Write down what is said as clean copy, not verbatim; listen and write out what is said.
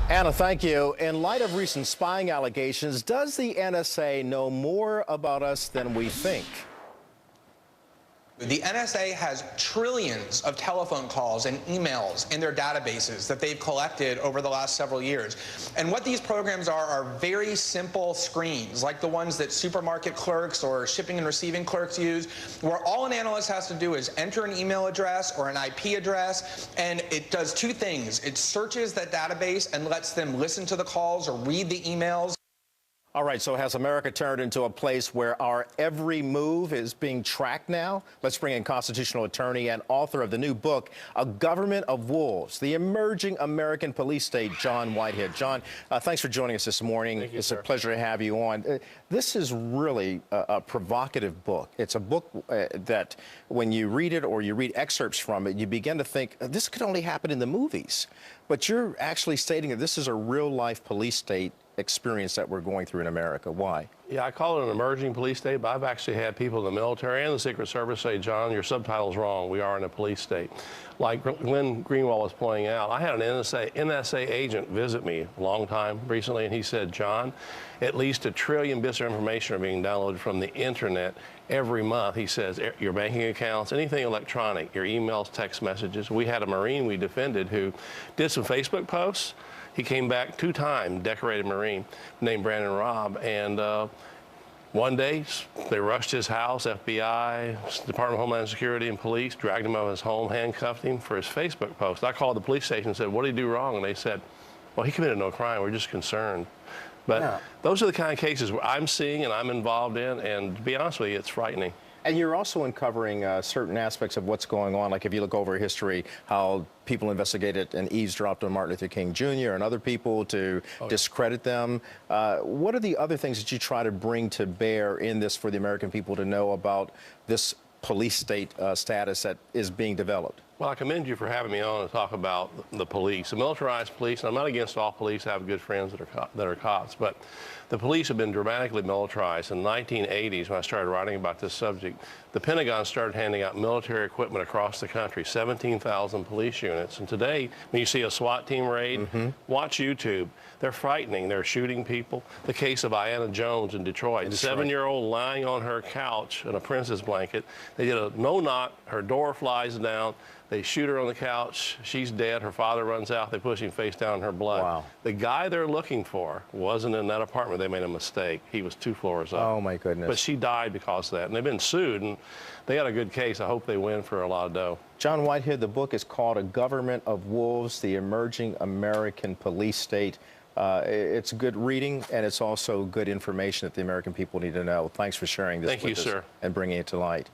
Anna, thank you. In light of recent spying allegations, does the NSA know more about us than we think? The NSA has trillions of telephone calls and emails in their databases that they've collected over the last several years. And what these programs are very simple screens, like the ones that supermarket clerks or shipping and receiving clerks use, where all an analyst has to do is enter an email address or an IP address, and it does two things. It searches that database and lets them listen to the calls or read the emails. All right, so has America turned into a place where our every move is being tracked now? Let's bring in constitutional attorney and author of the new book, A Government of Wolves, The Emerging American Police State, John Whitehead. John, thanks for joining us this morning. Thank you, it's sir. a pleasure to have you on. This is really a provocative book. It's a book that when you read it or you read excerpts from it, you begin to think, this could only happen in the movies. But you're actually stating that this is a real-life police state experience that we're going through in America. Why? Yeah, I call it an emerging police state, but I've actually had people in the military and the Secret Service say, John, your subtitle's wrong. We are in a police state. Like Glenn Greenwald was pointing out, I had an NSA agent visit me a long time recently, and he said, John, at least 1 trillion bits of information are being downloaded from the internet every month. He says, your banking accounts, anything electronic, your emails, text messages. We had a Marine we defended who did some Facebook posts. He came back 2 times, decorated Marine, named Brandon Robb, and one day they rushed his house, FBI, Department of Homeland Security and police, dragged him out of his home, handcuffed him for his Facebook post. I called the police station and said, what did he do wrong? And they said, well, he committed no crime, we're just concerned. But those are the kind of cases where I'm seeing and I'm involved in, and to be honest with you, it's frightening. And you're also uncovering certain aspects of what's going on, like if you look over history, how people investigated and eavesdropped on Martin Luther King Jr. and other people to discredit them. What are the other things that you try to bring to bear in this for the American people to know about this police state status that is being developed? Well, I commend you for having me on to talk about the police, the militarized police. And I'm not against all police. I have good friends that are cops, but the police have been dramatically militarized. In the 1980s, when I started writing about this subject, the Pentagon started handing out military equipment across the country, 17,000 police units. And today, when you see a SWAT team raid, watch YouTube. They're frightening. They're shooting people. The case of Ayanna Jones in Detroit, 7-year-old lying on her couch in a princess blanket. They did a no-knock. Her door flies down. They shoot her on the couch. She's dead. Her father runs out. They push him face down in her blood. Wow. The guy they're looking for wasn't in that apartment. They made a mistake. He was 2 floors up. Oh, my goodness. But she died because of that. And they've been sued, and they got a good case. I hope they win for a lot of dough. John Whitehead, the book is called A Government of Wolves, The Emerging American Police State. It's good reading, and it's also good information that the American people need to know. Thanks for sharing this with us Thank you, sir. and bringing it to light.